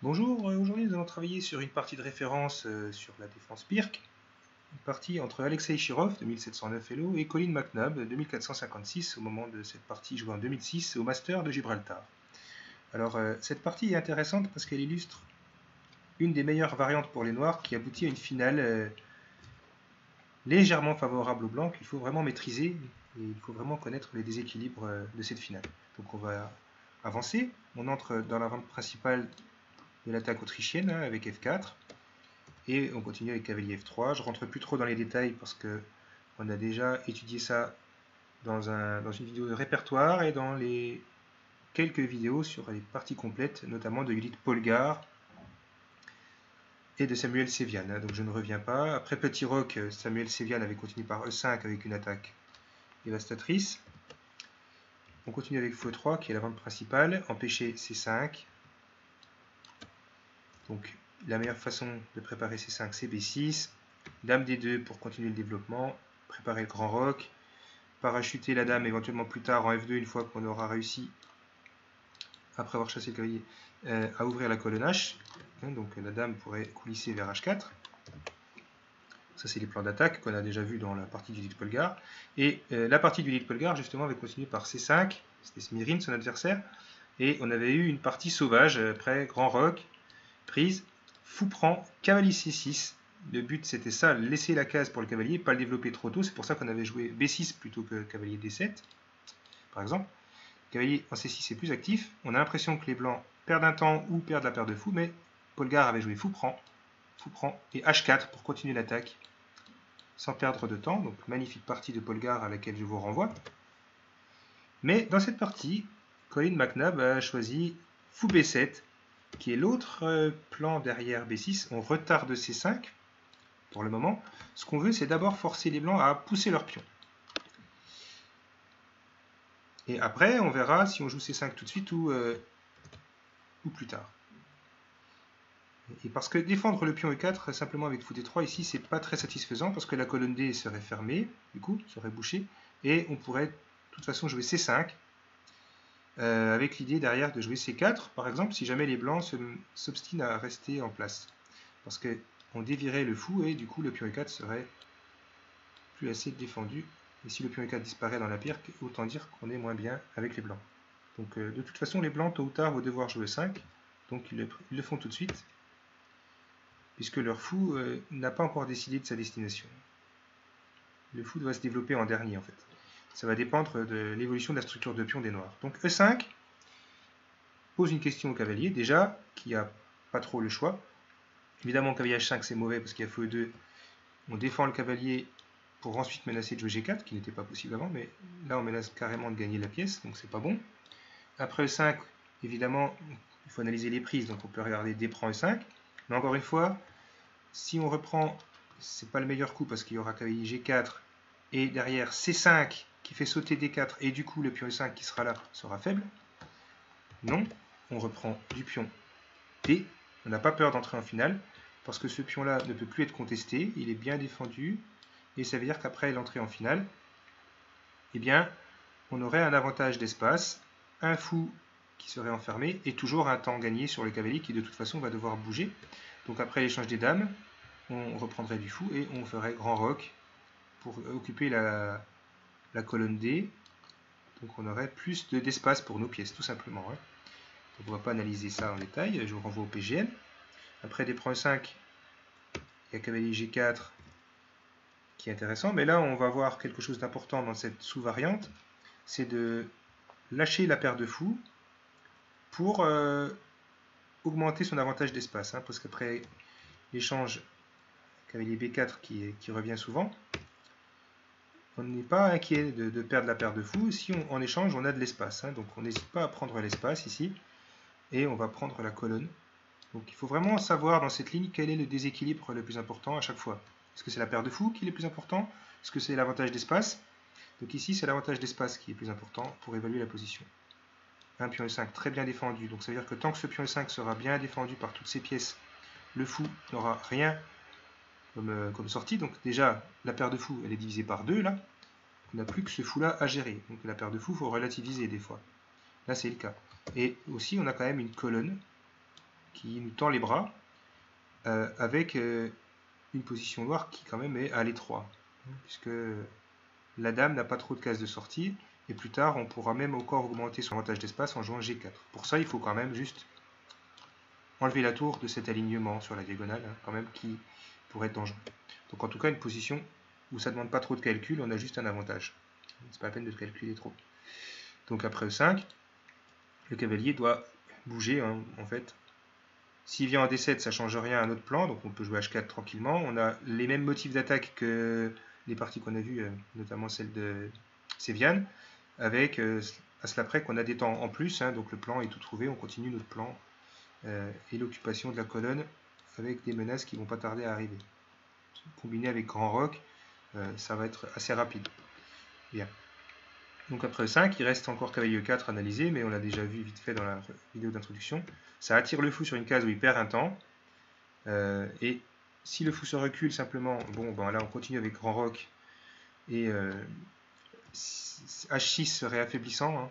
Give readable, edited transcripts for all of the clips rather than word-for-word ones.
Bonjour, aujourd'hui nous allons travailler sur une partie de référence sur la défense Pirc, une partie entre Alexei Shirov de 1709 Elo et Colin McNabb de 1456 au moment de cette partie jouée en 2006 au Master de Gibraltar. Alors cette partie est intéressante parce qu'elle illustre une des meilleures variantes pour les Noirs qui aboutit à une finale légèrement favorable aux Blancs qu'il faut vraiment maîtriser et il faut vraiment connaître les déséquilibres de cette finale. Donc on va avancer, on entre dans la vente principale de l'attaque autrichienne avec F4 et on continue avec cavalier F3. Je rentre plus trop dans les détails parce que on a déjà étudié ça dans une vidéo de répertoire et dans les quelques vidéos sur les parties complètes, notamment de Judith Polgar et de Samuel Sevian. Donc je ne reviens pas. Après Petit Roc, Samuel Sevian avait continué par E5 avec une attaque dévastatrice. On continue avec Fou3 qui est la vente principale, empêcher C5. Donc la meilleure façon de préparer C5 c'est B6, Dame D2 pour continuer le développement, préparer le grand roc, parachuter la dame éventuellement plus tard en F2 une fois qu'on aura réussi, après avoir chassé le cavalier, à ouvrir la colonne H. Donc la dame pourrait coulisser vers H4. Ça c'est les plans d'attaque qu'on a déjà vu dans la partie du Judith Polgar. Et la partie du Judith Polgar justement avait continué par C5, c'était Smirin son adversaire, et on avait eu une partie sauvage après grand roc, prise, fou prend, cavalier C6. Le but c'était ça, laisser la case pour le cavalier, pas le développer trop tôt. C'est pour ça qu'on avait joué B6 plutôt que cavalier D7, par exemple. Cavalier en C6 est plus actif. On a l'impression que les blancs perdent un temps ou perdent la paire de fous, mais Polgar avait joué fou prend et H4 pour continuer l'attaque sans perdre de temps. Donc magnifique partie de Polgar à laquelle je vous renvoie. Mais dans cette partie, Colin McNabb a choisi fou B7, qui est l'autre plan derrière B6. On retarde C5 pour le moment. Ce qu'on veut, c'est d'abord forcer les blancs à pousser leur pion. Et après, on verra si on joue C5 tout de suite ou plus tard. Et parce que défendre le pion E4 simplement avec fou D3 ici, c'est pas très satisfaisant parce que la colonne D serait fermée, du coup, serait bouchée, et on pourrait de toute façon jouer C5 avec l'idée derrière de jouer C4, par exemple, si jamais les blancs s'obstinent à rester en place. Parce qu'on dévierait le fou et du coup le pion E4 serait plus assez défendu. Et si le pion E4 disparaît dans la Pirc, autant dire qu'on est moins bien avec les blancs. Donc de toute façon, les blancs, tôt ou tard, vont devoir jouer 5. Donc ils le font tout de suite, puisque leur fou n'a pas encore décidé de sa destination. Le fou doit se développer en dernier, en fait. Ça va dépendre de l'évolution de la structure de pion des noirs. Donc E5 pose une question au cavalier, déjà, qui n'a pas trop le choix. Évidemment, cavalier H5, c'est mauvais parce qu'il y a fou E2. On défend le cavalier pour ensuite menacer de jouer G4, qui n'était pas possible avant, mais là, on menace carrément de gagner la pièce, donc c'est pas bon. Après E5, évidemment, il faut analyser les prises, donc on peut regarder D prend E5. Mais encore une fois, si on reprend, c'est pas le meilleur coup parce qu'il y aura cavalier G4 et derrière C5 qui fait sauter D4 et du coup le pion E5 qui sera là sera faible. Non, on reprend du pion D. On n'a pas peur d'entrer en finale parce que ce pion là ne peut plus être contesté, il est bien défendu et ça veut dire qu'après l'entrée en finale, eh bien, on aurait un avantage d'espace, un fou qui serait enfermé et toujours un temps gagné sur le cavalier qui de toute façon va devoir bouger. Donc après l'échange des dames, on reprendrait du fou et on ferait grand roc pour occuper la colonne D. Donc on aurait plus d'espace pour nos pièces, tout simplement. Donc on ne va pas analyser ça en détail, je vous renvoie au PGN. Après D prend E5, il y a cavalier G4 qui est intéressant, mais là on va voir quelque chose d'important dans cette sous-variante, c'est de lâcher la paire de fous pour augmenter son avantage d'espace, parce qu'après l'échange cavalier B4 qui revient souvent, on n'est pas inquiet de perdre la paire de fous si en échange on a de l'espace. Donc on n'hésite pas à prendre l'espace ici et on va prendre la colonne. Donc il faut vraiment savoir dans cette ligne quel est le déséquilibre le plus important à chaque fois. Est-ce que c'est la paire de fous qui est le plus important? Est-ce que c'est l'avantage d'espace? Donc ici c'est l'avantage d'espace qui est plus important pour évaluer la position. Un pion E5 très bien défendu, donc ça veut dire que tant que ce pion E5 sera bien défendu par toutes ses pièces, le fou n'aura rien comme sortie. Donc déjà, la paire de fous, elle est divisée par 2 là. On n'a plus que ce fou-là à gérer. Donc la paire de fous, il faut relativiser des fois. Là, c'est le cas. Et aussi, on a quand même une colonne qui nous tend les bras, avec une position noire qui quand même est à l'étroit, puisque la dame n'a pas trop de cases de sortie, et plus tard on pourra même encore augmenter son avantage d'espace en jouant G4. Pour ça il faut quand même juste enlever la tour de cet alignement sur la diagonale, quand même, qui pourrait être dangereux. Donc en tout cas une position où ça ne demande pas trop de calcul, on a juste un avantage. C'est pas la peine de calculer trop. Donc après E5, le cavalier doit bouger, en fait. S'il vient en D7, ça ne change rien à un autre plan, donc on peut jouer H4 tranquillement. On a les mêmes motifs d'attaque que les parties qu'on a vues, notamment celle de Séviane, avec à cela près qu'on a des temps en plus, donc le plan est tout trouvé, on continue notre plan, et l'occupation de la colonne avec des menaces qui ne vont pas tarder à arriver. Combiné avec Grand Roc, ça va être assez rapide. Bien. Donc après 5, il reste encore cavalier 4 analysé, mais on l'a déjà vu vite fait dans la vidéo d'introduction. Ça attire le fou sur une case où il perd un temps. Et si le fou se recule simplement, bon, ben là on continue avec Grand Roc. Et H6 serait affaiblissant.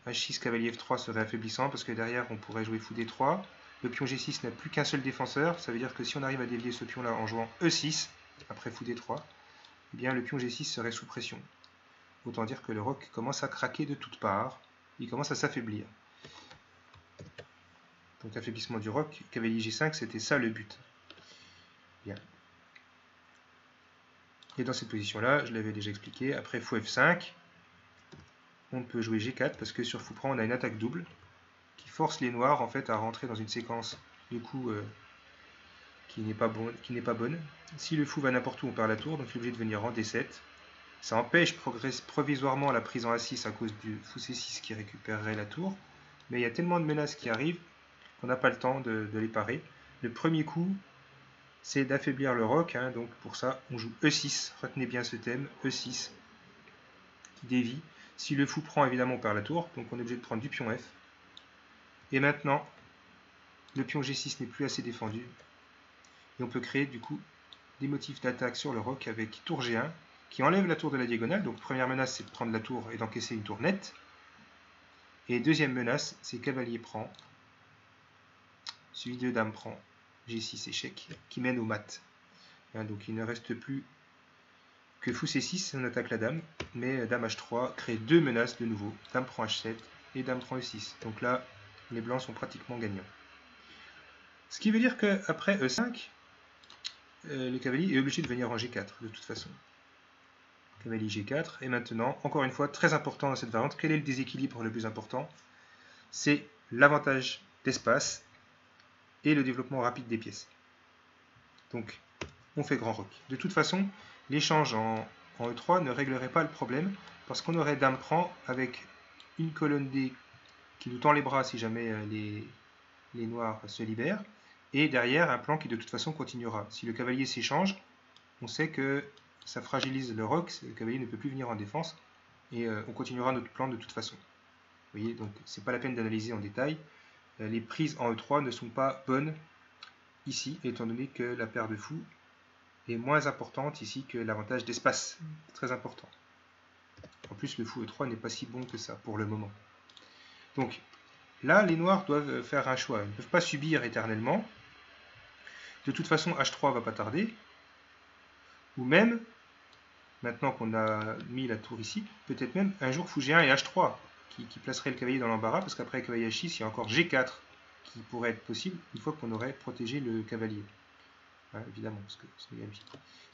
H6, cavalier F3 serait affaiblissant, parce que derrière on pourrait jouer fou D3. Le pion G6 n'a plus qu'un seul défenseur. Ça veut dire que si on arrive à dévier ce pion-là en jouant E6, après fou D3, eh bien le pion G6 serait sous pression. Autant dire que le roc commence à craquer de toutes parts, il commence à s'affaiblir. Donc affaiblissement du roc, cavalier G5, c'était ça le but. Bien. Et dans cette position-là, je l'avais déjà expliqué, après fou F5, on peut jouer G4, parce que sur fou prend, on a une attaque double, qui force les noirs en fait à rentrer dans une séquence de coups qui n'est pas bonne. Si le fou va n'importe où, on perd la tour, donc il est obligé de venir en D7. Ça empêche provisoirement la prise en A6 à cause du fou C6 qui récupérerait la tour. Mais il y a tellement de menaces qui arrivent qu'on n'a pas le temps de les parer. Le premier coup, c'est d'affaiblir le roc. Donc pour ça, on joue E6. Retenez bien ce thème, E6, qui dévie. Si le fou prend, évidemment, on perd la tour. Donc on est obligé de prendre du pion F. Et maintenant, le pion G6 n'est plus assez défendu. Et on peut créer du coup des motifs d'attaque sur le roc avec tour G1, qui enlève la tour de la diagonale. Donc première menace, c'est de prendre la tour et d'encaisser une tour nette. Et deuxième menace, c'est cavalier prend, suivi de dame prend, G6 échec, qui mène au mat. Donc il ne reste plus que fou C6, on attaque la dame, mais dame H3 crée deux menaces de nouveau, dame prend H7 et dame prend E6. Donc là, les blancs sont pratiquement gagnants. Ce qui veut dire qu'après E5, le cavalier est obligé de venir en G4 de toute façon. Cavalier G4, et maintenant, encore une fois, très important dans cette variante, quel est le déséquilibre le plus important? C'est l'avantage d'espace et le développement rapide des pièces. Donc, on fait grand roc. De toute façon, l'échange en E3 ne réglerait pas le problème, parce qu'on aurait dame prend avec une colonne D qui nous tend les bras si jamais les noirs se libèrent, et derrière un plan qui de toute façon continuera. Si le cavalier s'échange, on sait que ça fragilise le roc, le cavalier ne peut plus venir en défense, et on continuera notre plan de toute façon. Vous voyez, donc c'est pas la peine d'analyser en détail. Les prises en E3 ne sont pas bonnes ici, étant donné que la paire de fous est moins importante ici que l'avantage d'espace. Très important. En plus, le fou E3 n'est pas si bon que ça pour le moment. Donc là, les noirs doivent faire un choix. Ils ne peuvent pas subir éternellement. De toute façon, H3 va pas tarder. Ou même, maintenant qu'on a mis la tour ici, peut-être même un jour fou G1 et H3 qui placerait le cavalier dans l'embarras, parce qu'après le cavalier H6, il y a encore G4 qui pourrait être possible une fois qu'on aurait protégé le cavalier. Évidemment, parce que c'est négatif.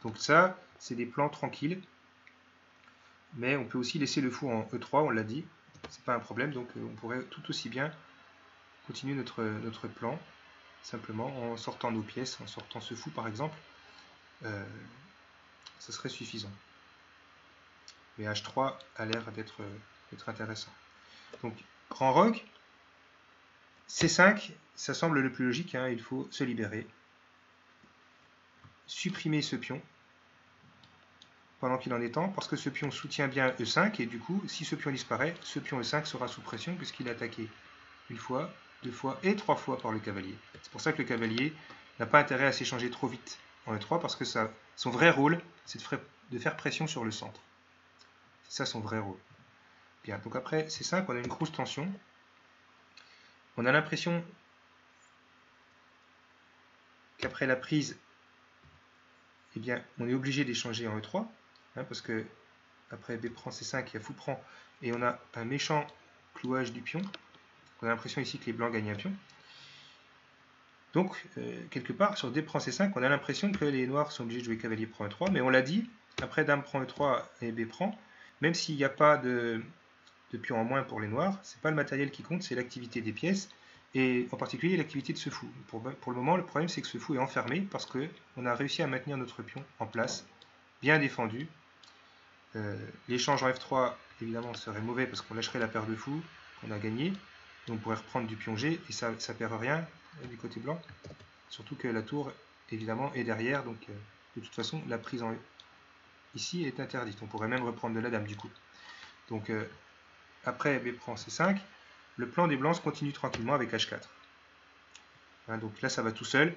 Donc ça, c'est des plans tranquilles. Mais on peut aussi laisser le fou en E3, on l'a dit. C'est pas un problème, donc on pourrait tout aussi bien continuer notre plan, simplement en sortant nos pièces, en sortant ce fou par exemple. Ça serait suffisant. Mais H3 a l'air d'être intéressant. Donc, grand roc, C5, ça semble le plus logique, il faut se libérer. Supprimer ce pion pendant qu'il en est temps, parce que ce pion soutient bien E5, et du coup, si ce pion disparaît, ce pion E5 sera sous pression, puisqu'il est attaqué une fois, deux fois et trois fois par le cavalier. C'est pour ça que le cavalier n'a pas intérêt à s'échanger trop vite en E3, parce que son vrai rôle, c'est de faire pression sur le centre. C'est ça son vrai rôle. Bien, donc après C5, on a une grosse tension. On a l'impression qu'après la prise, eh bien, on est obligé d'échanger en E3, hein, parce que après B prend C5, il y a fou prend, et on a un méchant clouage du pion. On a l'impression ici que les blancs gagnent un pion. Donc, quelque part, sur D prend C5, on a l'impression que les noirs sont obligés de jouer cavalier prend E3, mais on l'a dit, après dame prend E3 et B prend, même s'il n'y a pas de pion en moins pour les noirs, c'est pas le matériel qui compte, c'est l'activité des pièces, et en particulier l'activité de ce fou. Pour le moment, le problème c'est que ce fou est enfermé, parce qu'on a réussi à maintenir notre pion en place, bien défendu. L'échange en F3, évidemment, serait mauvais, parce qu'on lâcherait la paire de fous qu'on a gagné, on pourrait reprendre du pion G, et ça perd rien du côté blanc. Surtout que la tour, évidemment, est derrière, donc de toute façon, la prise ici est interdite. On pourrait même reprendre de la dame, du coup. Donc, après B prend C5, le plan des blancs se continue tranquillement avec H4. Hein, donc là, ça va tout seul.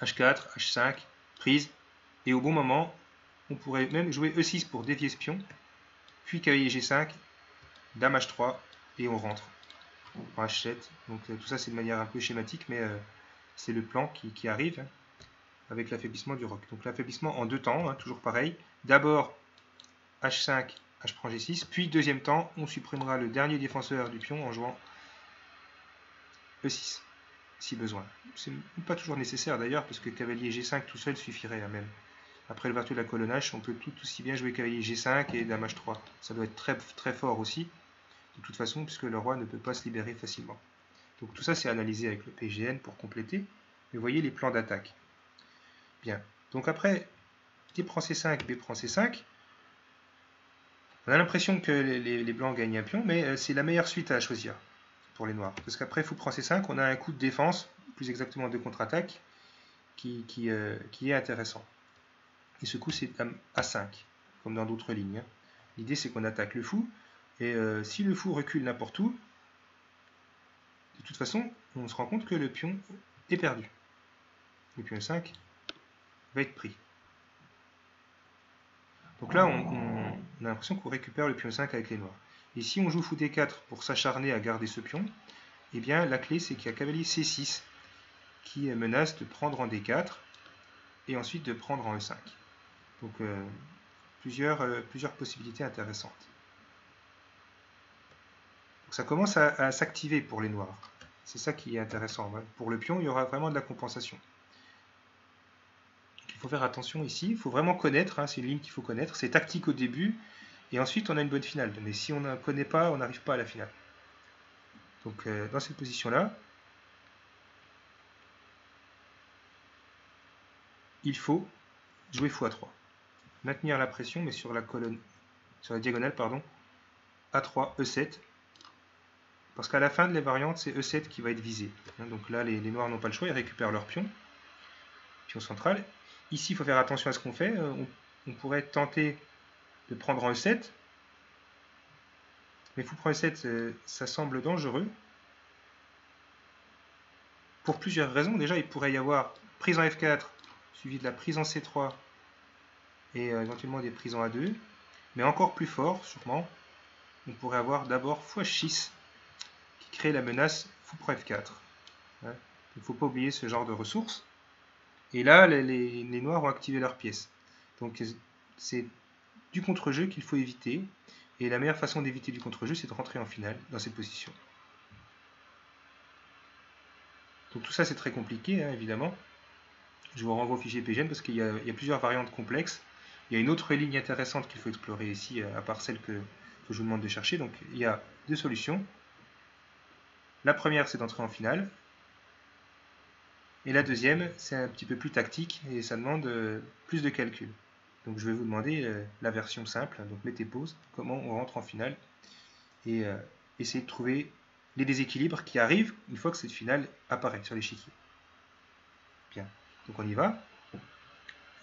H4, H5, prise. Et au bon moment, on pourrait même jouer E6 pour dévier ce pion, puis cavalier G5, dame H3, et on rentre en H7. Donc tout ça, c'est de manière un peu schématique, mais c'est le plan qui arrive, hein, avec l'affaiblissement du roc. Donc l'affaiblissement en deux temps, hein, toujours pareil. D'abord H5, H prend G6, puis deuxième temps, on supprimera le dernier défenseur du pion en jouant E6, si besoin. C'est pas toujours nécessaire d'ailleurs, parce que cavalier G5 tout seul suffirait, hein, même. Après l'ouverture de la colonne H, on peut tout aussi bien jouer cavalier G5 et dame H3. Ça doit être très, très fort aussi, de toute façon, puisque le roi ne peut pas se libérer facilement. Donc tout ça, c'est analysé avec le PGN pour compléter. Mais vous voyez les plans d'attaque. Bien. Donc après, D prend C5, B prend C5. On a l'impression que les blancs gagnent un pion, mais c'est la meilleure suite à choisir pour les noirs. Parce qu'après fou prend C5, on a un coup de défense, plus exactement de contre-attaque, qui est intéressant. Et ce coup, c'est dame A5, comme dans d'autres lignes. L'idée, c'est qu'on attaque le fou, et si le fou recule n'importe où, de toute façon, on se rend compte que le pion est perdu. Le pion 5 va être pris. Donc là, on a l'impression qu'on récupère le pion 5 avec les noirs. Et si on joue fou D4 pour s'acharner à garder ce pion, eh bien la clé c'est qu'il y a cavalier C6 qui menace de prendre en D4 et ensuite de prendre en E5. Donc plusieurs possibilités intéressantes. Donc ça commence à s'activer pour les noirs. C'est ça qui est intéressant. Pour le pion, il y aura vraiment de la compensation. Il faut faire attention ici, il faut vraiment connaître, hein, c'est une ligne qu'il faut connaître. C'est tactique au début, et ensuite on a une bonne finale. Mais si on ne connaît pas, on n'arrive pas à la finale. Donc dans cette position-là, il faut jouer x3. Maintenir la pression, mais sur la colonne, sur la diagonale, pardon, A3, E7. Parce qu'à la fin de la variante, c'est E7 qui va être visé. Donc là, les noirs n'ont pas le choix, ils récupèrent leur pion central. Ici, il faut faire attention à ce qu'on fait. On pourrait tenter de prendre en E7. Mais fou prend E7, ça semble dangereux. Pour plusieurs raisons. Déjà, il pourrait y avoir prise en F4, suivi de la prise en C3, et éventuellement des prises en A2. Mais encore plus fort, sûrement, on pourrait avoir d'abord fou-H6, qui crée la menace fou prend F4. Il ne faut pas oublier ce genre de ressources. Et là, les noirs ont activé leur pièce. Donc c'est du contre-jeu qu'il faut éviter. Et la meilleure façon d'éviter du contre-jeu, c'est de rentrer en finale dans cette position. Donc tout ça, c'est très compliqué, hein, évidemment. Je vous renvoie au fichier PGN parce qu'il y a plusieurs variantes complexes. Il y a une autre ligne intéressante qu'il faut explorer ici, à part celle que je vous demande de chercher. Donc il y a deux solutions. La première, c'est d'entrer en finale. Et la deuxième, c'est un petit peu plus tactique et ça demande plus de calcul. Donc je vais vous demander la version simple, donc mettez pause, comment on rentre en finale et essayez de trouver les déséquilibres qui arrivent une fois que cette finale apparaît sur l'échiquier. Bien, donc on y va.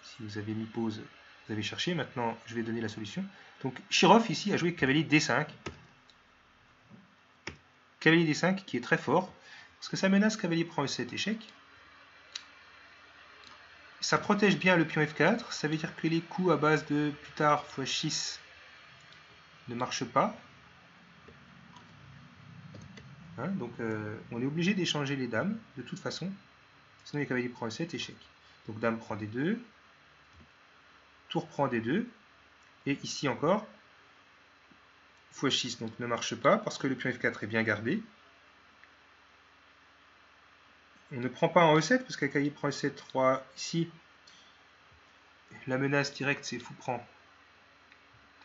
Si vous avez mis pause, vous avez cherché. Maintenant, je vais donner la solution. Donc Chirov ici a joué cavalier D5. Cavalier D5 qui est très fort, parce que ça menace cavalier prend E7 échec. Ça protège bien le pion F4, ça veut dire que les coups à base de plus tard x6 ne marchent pas. Hein, donc on est obligé d'échanger les dames, de toute façon. Sinon les cavaliers prend E7, échec. Donc dame prend D2, tour prend D2, et ici encore, fou H6 donc ne marche pas parce que le pion F4 est bien gardé. On ne prend pas en E7 parce qu'un cavalier prend E7, roi ici. La menace directe c'est fou prend.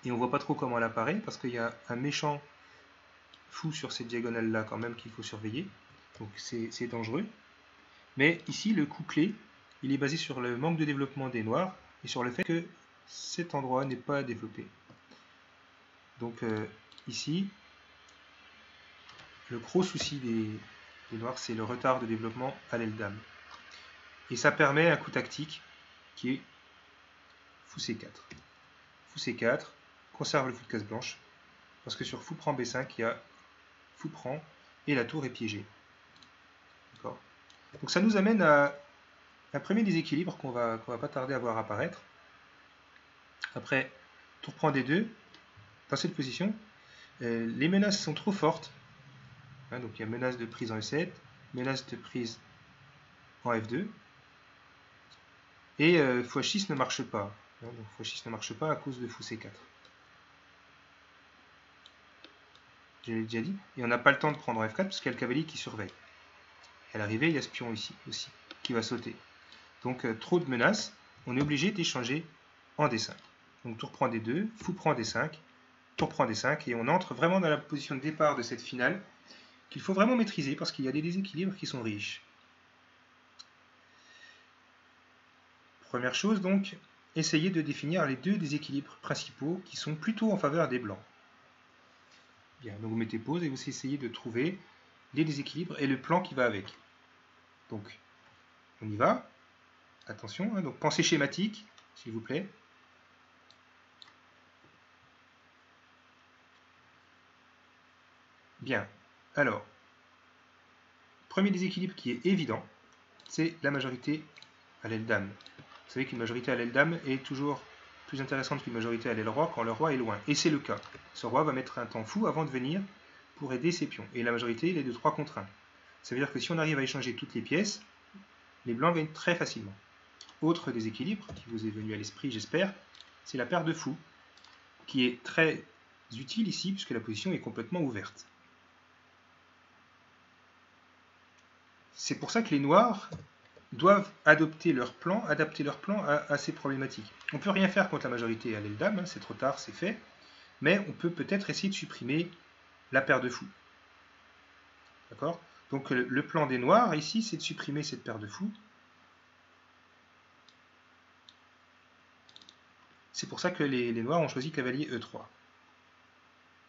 Et on voit pas trop comment elle apparaît parce qu'il y a un méchant fou sur cette diagonale là quand même qu'il faut surveiller. Donc c'est dangereux. Mais ici le coup clé, il est basé sur le manque de développement des noirs et sur le fait que cet endroit n'est pas développé. Donc ici, le gros souci des noirs, c'est le retard de développement à l'aile dame. Et ça permet un coup tactique qui est fou C4. Fou C4, conserve le fou de case blanche, parce que sur fou prend B5, il y a fou prend, et la tour est piégée. Donc ça nous amène à un premier déséquilibre qu'on va pas tarder à voir apparaître. Après, tour prend D2, dans cette position, les menaces sont trop fortes. Hein, donc il y a menace de prise en E7, menace de prise en F2, et fou H6 ne marche pas. Hein, donc fou H6 ne marche pas à cause de fou C4. Je l'ai déjà dit. Et on n'a pas le temps de prendre F4 parce qu'il y a le cavalier qui surveille. Et à l'arrivée, il y a ce pion ici aussi qui va sauter. Donc trop de menaces, on est obligé d'échanger en D5. Donc tour prend D2, fou prend D5, tour prend D5, et on entre vraiment dans la position de départ de cette finale qu'il faut vraiment maîtriser parce qu'il y a des déséquilibres qui sont riches. Première chose donc, essayez de définir les deux déséquilibres principaux qui sont plutôt en faveur des blancs. Bien, donc vous mettez pause et vous essayez de trouver les déséquilibres et le plan qui va avec. Donc, on y va. Attention, hein, donc pensée schématique, s'il vous plaît. Bien, alors, premier déséquilibre qui est évident, c'est la majorité à l'aile dame. Vous savez qu'une majorité à l'aile dame est toujours plus intéressante qu'une majorité à l'aile roi quand le roi est loin. Et c'est le cas. Ce roi va mettre un temps fou avant de venir pour aider ses pions. Et la majorité, il est de 3 contre 1. Ça veut dire que si on arrive à échanger toutes les pièces, les blancs gagnent très facilement. Autre déséquilibre qui vous est venu à l'esprit, j'espère, c'est la paire de fous, qui est très utile ici puisque la position est complètement ouverte. C'est pour ça que les noirs doivent adapter leur plan à ces problématiques. On ne peut rien faire contre la majorité à l'aile dame, hein, c'est trop tard, c'est fait, mais on peut peut-être essayer de supprimer la paire de fous. D'accord? Donc le plan des noirs ici, c'est de supprimer cette paire de fous. C'est pour ça que les noirs ont choisi cavalier E3.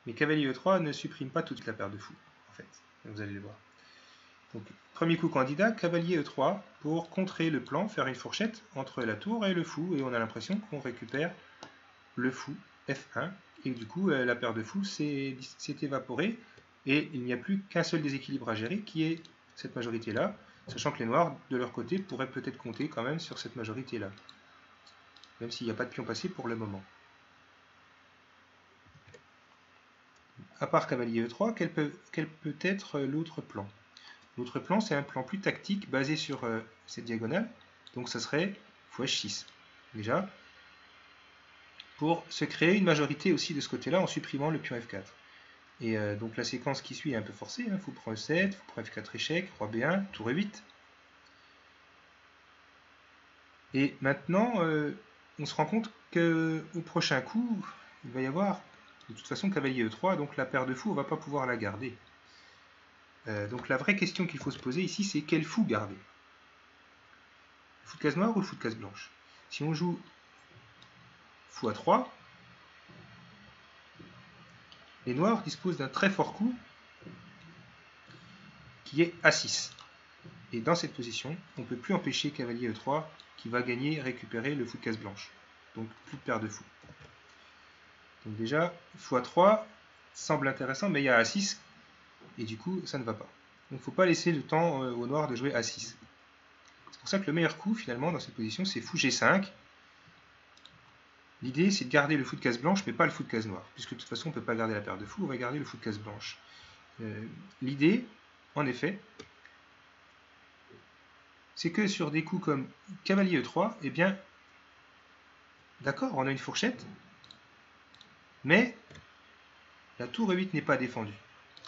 Mais cavalier E3 ne supprime pas toute la paire de fous, en fait. Vous allez le voir. Donc, premier coup candidat, cavalier E3 pour contrer le plan, faire une fourchette entre la tour et le fou, et on a l'impression qu'on récupère le fou F1, et du coup la paire de fous s'est évaporée, et il n'y a plus qu'un seul déséquilibre à gérer, qui est cette majorité-là, sachant que les noirs, de leur côté, pourraient peut-être compter quand même sur cette majorité-là, même s'il n'y a pas de pion passé pour le moment. À part cavalier E3, quel peut être l'autre plan? L'autre plan, c'est un plan plus tactique basé sur cette diagonale. Donc ça serait fou H6. Déjà, pour se créer une majorité aussi de ce côté-là en supprimant le pion F4. Et donc la séquence qui suit est un peu forcée. Hein. Fou prend E7, fou prend F4 échec, roi B1, tour E8. Et maintenant, on se rend compte qu'au prochain coup, il va y avoir de toute façon cavalier E3, donc la paire de fous, on ne va pas pouvoir la garder. Donc la vraie question qu'il faut se poser ici, c'est quel fou garder? Le fou de case noire ou le fou de case blanche? Si on joue fou à 3, les noirs disposent d'un très fort coup qui est A6. Et dans cette position, on ne peut plus empêcher cavalier E3 qui va gagner, récupérer le fou de case blanche. Donc plus de paire de fous. Donc déjà, fou à 3 semble intéressant, mais il y a A6, et du coup, ça ne va pas. Donc il ne faut pas laisser le temps aux noirs de jouer A6. C'est pour ça que le meilleur coup, finalement, dans cette position, c'est fou G5. L'idée, c'est de garder le fou de case blanche, mais pas le fou de case noire. Puisque de toute façon, on ne peut pas garder la paire de fous, on va garder le fou de case blanche. L'idée, en effet, c'est que sur des coups comme cavalier E3, eh bien, d'accord, on a une fourchette, mais la tour E8 n'est pas défendue.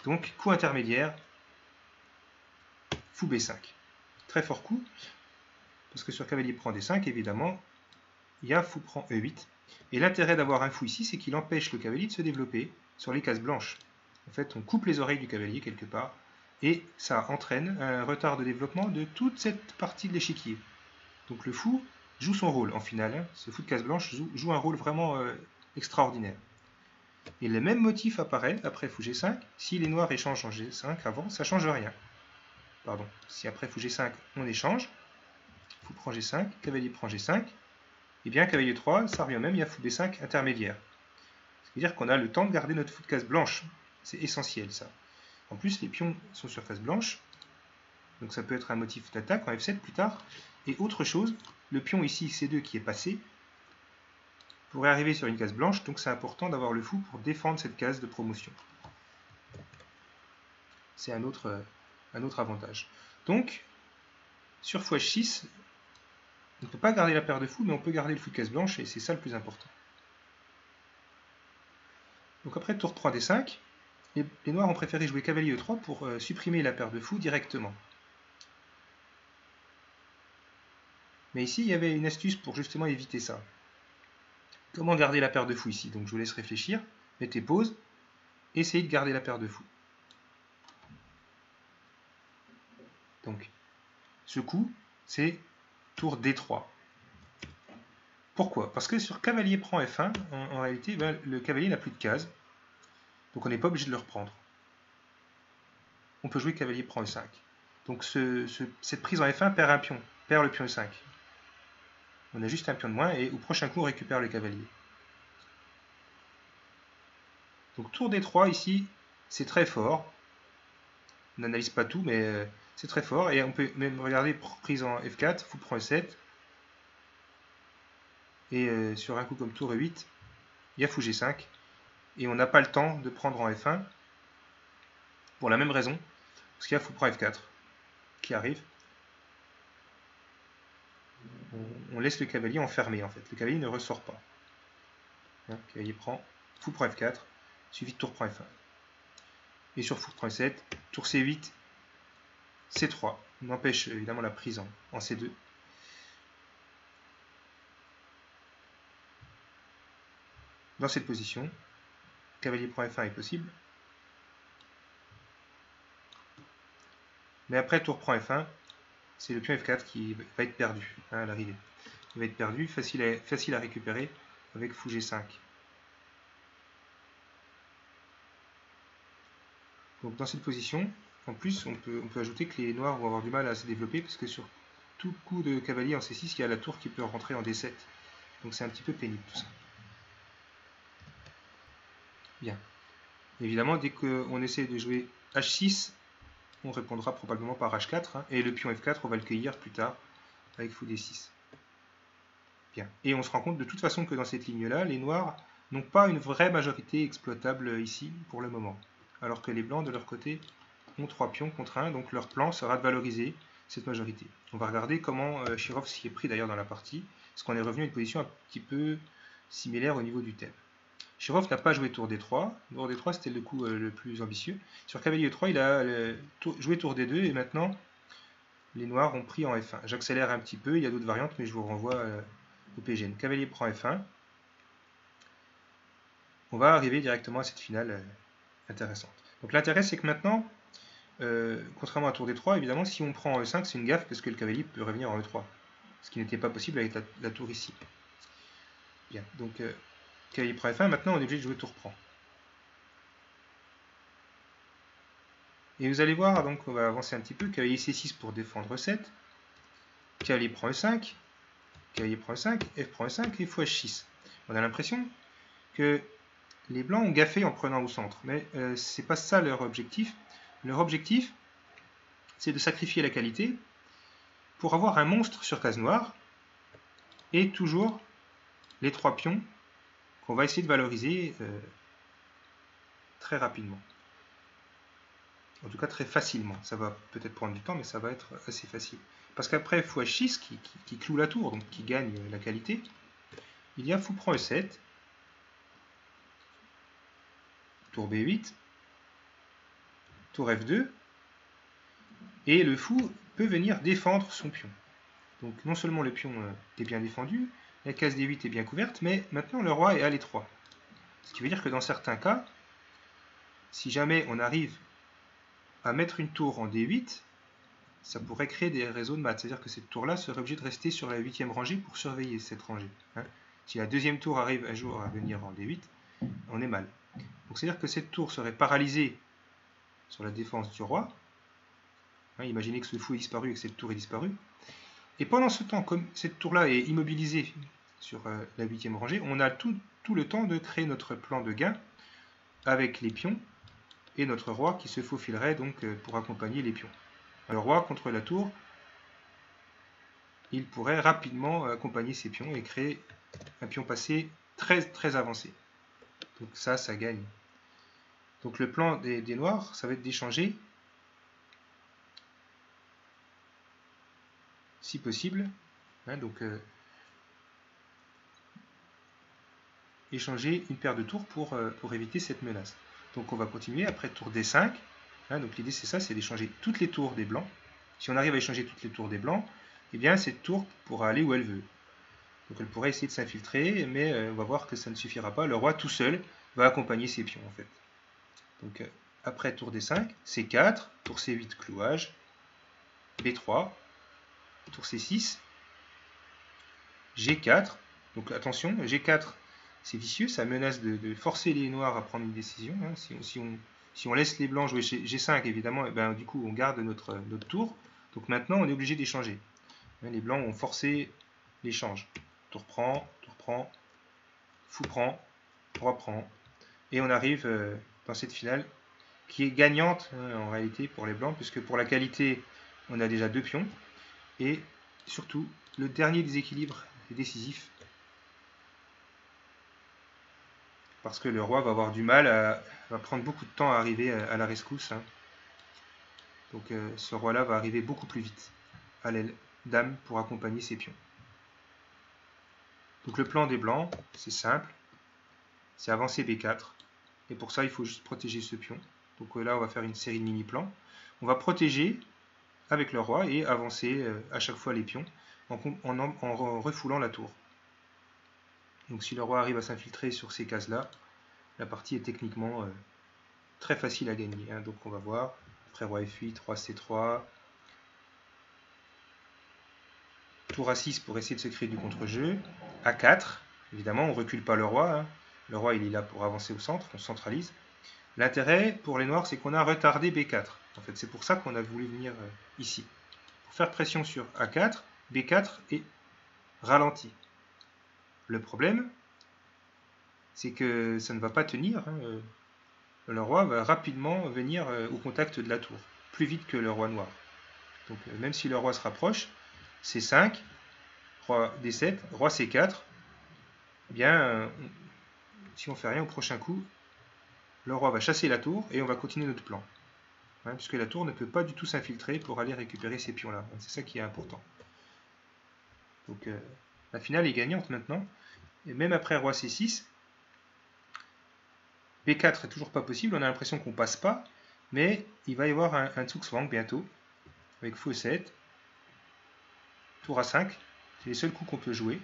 Donc, coup intermédiaire, fou B5. Très fort coup, parce que sur cavalier prend D5, évidemment, il y a fou prend E8. Et l'intérêt d'avoir un fou ici, c'est qu'il empêche le cavalier de se développer sur les cases blanches. En fait, on coupe les oreilles du cavalier quelque part, et ça entraîne un retard de développement de toute cette partie de l'échiquier. Donc le fou joue son rôle en finale. Hein. Ce fou de case blanche joue un rôle vraiment extraordinaire. Et le même motif apparaît après fou G5. Si les noirs échangent en G5 avant, ça ne change rien. Pardon. Si après fou G5, on échange, fou prend G5, cavalier prend G5, et bien cavalier 3, ça revient même, il y a fou B5 intermédiaire. C'est-à-dire qu'on a le temps de garder notre fou de case blanche. C'est essentiel ça. En plus, les pions sont sur case blanche, donc ça peut être un motif d'attaque en F7 plus tard. Et autre chose, le pion ici C2 qui est passé pourrait arriver sur une case blanche, donc c'est important d'avoir le fou pour défendre cette case de promotion. C'est un autre avantage. Donc, sur fh6, on ne peut pas garder la paire de fous, mais on peut garder le fou de case blanche, et c'est ça le plus important. Donc après tour 3 D5, les noirs ont préféré jouer cavalier E3 pour supprimer la paire de fous directement. Mais ici, il y avait une astuce pour justement éviter ça. Comment garder la paire de fous ici? Donc je vous laisse réfléchir, mettez pause, essayez de garder la paire de fous. Donc, ce coup, c'est tour D3. Pourquoi? Parce que sur cavalier prend F1, en réalité, ben, le cavalier n'a plus de cases, donc on n'est pas obligé de le reprendre. On peut jouer cavalier prend E5. Donc cette prise en F1 perd un pion, perd le pion E5. On a juste un pion de moins, et au prochain coup, on récupère le cavalier. Donc tour D3, ici, c'est très fort. On n'analyse pas tout, mais c'est très fort. Et on peut même regarder prise en F4, fou prend E7. Et sur un coup comme tour E8, il y a fou G5. Et on n'a pas le temps de prendre en F1, pour la même raison, parce qu'il y a fou prend F4 qui arrive. On laisse le cavalier enfermé, en fait. Le cavalier ne ressort pas. Hein, le cavalier prend, fou prend F4, suivi de tour prend F1. Et sur fou prend E7, tour C8, C3. On empêche évidemment la prise en C2. Dans cette position, cavalier prend F1 est possible. Mais après tour prend F1, c'est le pion F4 qui va être perdu hein, à l'arrivée. Il va être perdu, facile à récupérer avec fou G5. Donc dans cette position, en plus, on peut ajouter que les noirs vont avoir du mal à se développer, parce que sur tout coup de cavalier en C6, il y a la tour qui peut rentrer en D7. Donc c'est un petit peu pénible tout ça. Bien. Évidemment, dès qu'on essaie de jouer H6, on répondra probablement par H4, hein, et le pion F4, on va le cueillir plus tard avec fou D6. Bien. Et on se rend compte de toute façon que dans cette ligne-là, les noirs n'ont pas une vraie majorité exploitable ici pour le moment. Alors que les blancs, de leur côté, ont 3 pions contre 1, donc leur plan sera de valoriser cette majorité. On va regarder comment Chirov s'y est pris d'ailleurs dans la partie, parce qu'on est revenu à une position un petit peu similaire au niveau du thème. Chirov n'a pas joué tour D3, tour D3 c'était le coup le plus ambitieux. Sur cavalier E3, il a joué tour D2, et maintenant les noirs ont pris en F1. J'accélère un petit peu, il y a d'autres variantes, mais je vous renvoie au PGN. Cavalier prend F1. On va arriver directement à cette finale intéressante. Donc l'intérêt c'est que maintenant, contrairement à tour D3, évidemment, si on prend en E5, c'est une gaffe parce que le cavalier peut revenir en E3. Ce qui n'était pas possible avec la tour ici. Bien, donc cavalier prend F1, maintenant on est obligé de jouer tour prend. Et vous allez voir, donc on va avancer un petit peu, cavalier C6 pour défendre E7, cavalier prend E5, cavalier prend E5, F prend E5 et fou H6. On a l'impression que les blancs ont gaffé en prenant au centre, mais c'est pas ça leur objectif. Leur objectif, c'est de sacrifier la qualité pour avoir un monstre sur case noire et toujours les 3 pions qu'on va essayer de valoriser très rapidement. En tout cas très facilement. Ça va peut-être prendre du temps, mais ça va être assez facile. Parce qu'après fou H6 qui cloue la tour, donc qui gagne la qualité, il y a fou prend E7, tour B8, tour F2, et le fou peut venir défendre son pion. Donc non seulement le pion est bien défendu, la case D8 est bien couverte, mais maintenant le roi est à l'étroit. Ce qui veut dire que dans certains cas, si jamais on arrive à mettre une tour en D8, ça pourrait créer des réseaux de maths. C'est-à-dire que cette tour-là serait obligée de rester sur la 8e rangée pour surveiller cette rangée. Hein. Si la deuxième tour arrive un jour à venir en D8, on est mal. Donc c'est-à-dire que cette tour serait paralysée sur la défense du roi. Hein, imaginez que ce fou est disparu et que cette tour est disparue. Et pendant ce temps, comme cette tour-là est immobilisée sur la 8e rangée, on a tout le temps de créer notre plan de gain avec les pions et notre roi qui se faufilerait donc pour accompagner les pions. Le roi contre la tour, il pourrait rapidement accompagner ses pions et créer un pion passé très avancé. Donc ça gagne. Donc le plan des noirs, ça va être d'échanger, si possible, hein, donc échanger une paire de tours pour éviter cette menace. Donc on va continuer après tour D5. Hein, donc l'idée c'est ça, c'est d'échanger toutes les tours des blancs. Si on arrive à échanger toutes les tours des blancs, eh bien cette tour pourra aller où elle veut. Donc elle pourrait essayer de s'infiltrer, mais on va voir que ça ne suffira pas. Le roi tout seul va accompagner ses pions en fait. Donc après tour D5, C4, tour C8 clouage, B3, tour C6, G4. Donc attention, G4 c'est vicieux, ça menace de forcer les noirs à prendre une décision. Hein. Si on laisse les blancs jouer G5, évidemment, et ben, du coup on garde notre tour. Donc maintenant on est obligé d'échanger. Hein, les blancs ont forcé l'échange. Tour prend, fou prend, roi prend. Et on arrive dans cette finale qui est gagnante hein, en réalité pour les blancs, puisque pour la qualité, on a déjà 2 pions. Et surtout, le dernier déséquilibre est décisif. Parce que le roi va avoir du mal, va prendre beaucoup de temps à arriver à la rescousse. Hein. Donc ce roi-là va arriver beaucoup plus vite à l'aile dame pour accompagner ses pions. Donc le plan des blancs, c'est simple. C'est avancer B4. Et pour ça, il faut juste protéger ce pion. Donc là, on va faire une série de mini-plans. On va protéger avec le roi et avancer à chaque fois les pions en refoulant la tour. Donc si le roi arrive à s'infiltrer sur ces cases-là, la partie est techniquement très facile à gagner. Hein. Donc on va voir, après roi F8, roi C3, tour A6 pour essayer de se créer du contre-jeu, A4, évidemment on ne recule pas le roi, hein. Le roi il est là pour avancer au centre, on centralise. L'intérêt pour les noirs c'est qu'on a retardé B4, en fait c'est pour ça qu'on a voulu venir ici. Pour faire pression sur A4, B4 est ralenti. Le problème, c'est que ça ne va pas tenir. Hein. Le roi va rapidement venir au contact de la tour, plus vite que le roi noir. Donc même si le roi se rapproche, C5, roi D7, roi C4, eh bien, si on ne fait rien au prochain coup, le roi va chasser la tour et on va continuer notre plan. Hein, puisque la tour ne peut pas du tout s'infiltrer pour aller récupérer ces pions-là. C'est ça qui est important. Donc la finale est gagnante maintenant. Et même après roi C6, B4 est toujours pas possible, on a l'impression qu'on passe pas, mais il va y avoir un Zugzwang bientôt, avec fou E7, tour A5, c'est les seuls coups qu'on peut jouer.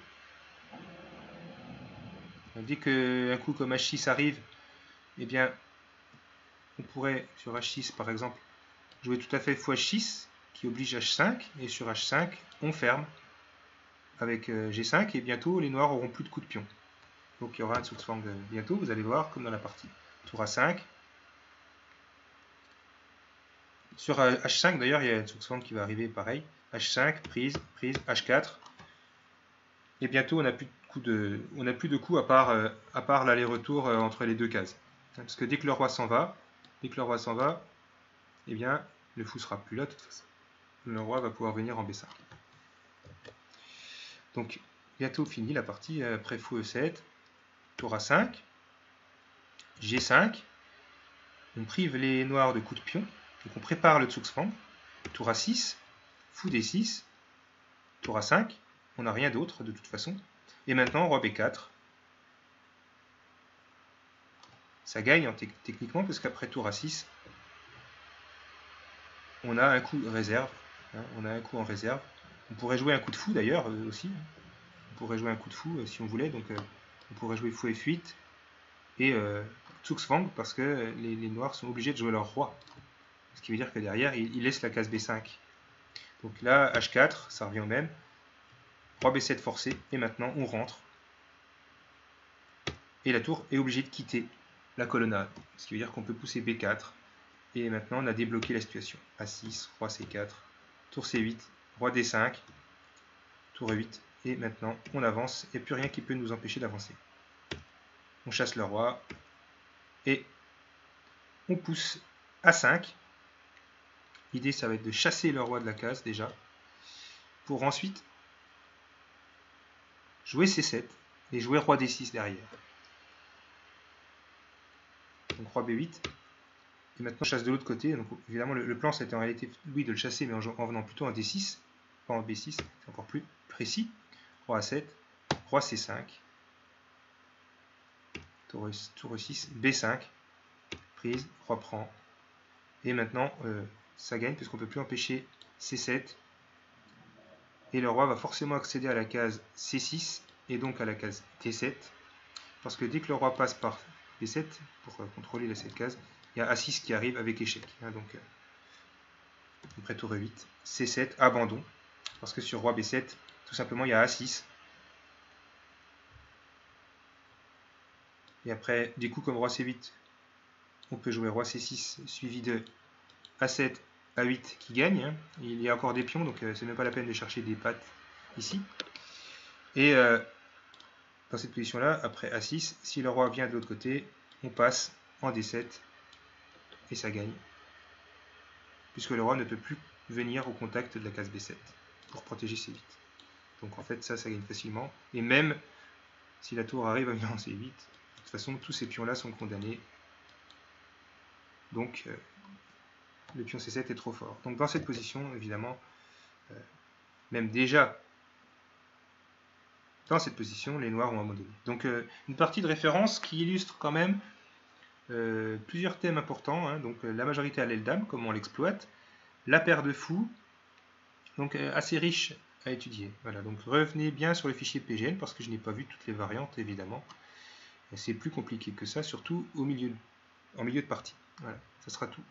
Dès qu'un coup comme H6 arrive, eh bien, on pourrait, sur H6 par exemple, jouer tout à fait fou H6, qui oblige H5, et sur H5, on ferme avec G5, et bientôt les noirs auront plus de coups de pion. Donc il y aura un Zugzwang bientôt, vous allez voir, comme dans la partie. Tour A5. Sur H5 d'ailleurs, il y a un Zugzwang qui va arriver pareil. H5, prise, H4. Et bientôt on n'a plus de coups à part l'aller-retour entre les deux cases. Parce que dès que le roi s'en va, eh bien le fou sera plus là de toute façon. Le roi va pouvoir venir en Bessar. Donc bientôt fini la partie après fou E7, tour A5, G5. On prive les noirs de coups de pion. Donc on prépare le Zugzwang. Tour A6, fou D6, tour A5, on n'a rien d'autre de toute façon. Et maintenant, roi B4. Ça gagne techniquement, parce qu'après tour A6, on a un coup de réserve. Hein, on a un coup en réserve. On pourrait jouer un coup de fou d'ailleurs aussi. On pourrait jouer un coup de fou si on voulait. Donc on pourrait jouer fou F8 et Zugzwang, parce que les noirs sont obligés de jouer leur roi. Ce qui veut dire que derrière, ils laissent la case B5. Donc là, H4, ça revient au même. Roi B7 forcé, et maintenant on rentre. Et la tour est obligée de quitter la colonnade. Ce qui veut dire qu'on peut pousser B4. Et maintenant on a débloqué la situation. A6, roi C4, tour C8, roi D5, tour E8. Et maintenant on avance, et plus rien qui peut nous empêcher d'avancer. On chasse le roi, et on pousse A5. L'idée ça va être de chasser le roi de la case déjà, pour ensuite jouer C7 et jouer roi D6 derrière. Donc roi B8. Et maintenant on chasse de l'autre côté. Donc évidemment le plan c'était en réalité oui de le chasser, mais en venant plutôt en D6, pas en B6, c'est encore plus précis. Roi A7, roi C5, tour E6, B5, prise, roi prend. Et maintenant ça gagne puisqu'on ne peut plus empêcher C7. Et le roi va forcément accéder à la case C6 et donc à la case D7. Parce que dès que le roi passe par B7, pour contrôler cette case, il y a A6 qui arrive avec échec. Hein, donc après tour E8, C7, abandon. Parce que sur roi B7, tout simplement, il y a A6. Et après, des coups comme roi C8, on peut jouer roi C6 suivi de A7, A8 qui gagne. Hein. Il y a encore des pions, donc c'est même pas la peine de chercher des pattes ici. Et dans cette position-là, après A6, si le roi vient de l'autre côté, on passe en D7 et ça gagne. Puisque le roi ne peut plus venir au contact de la case B7 pour protéger C8. Donc en fait, ça gagne facilement. Et même si la tour arrive à venir en C8, de toute façon, tous ces pions-là sont condamnés. Donc le pion C7 est trop fort. Donc dans cette position, évidemment, même déjà dans cette position, les noirs ont abandonné. Donc une partie de référence qui illustre quand même plusieurs thèmes importants. Hein. Donc la majorité à l'aile dame, comment on l'exploite, la paire de fous, donc assez riche à étudier. Voilà, donc revenez bien sur le fichier PGN parce que je n'ai pas vu toutes les variantes évidemment. C'est plus compliqué que ça, surtout en milieu de partie. Voilà, ça sera tout.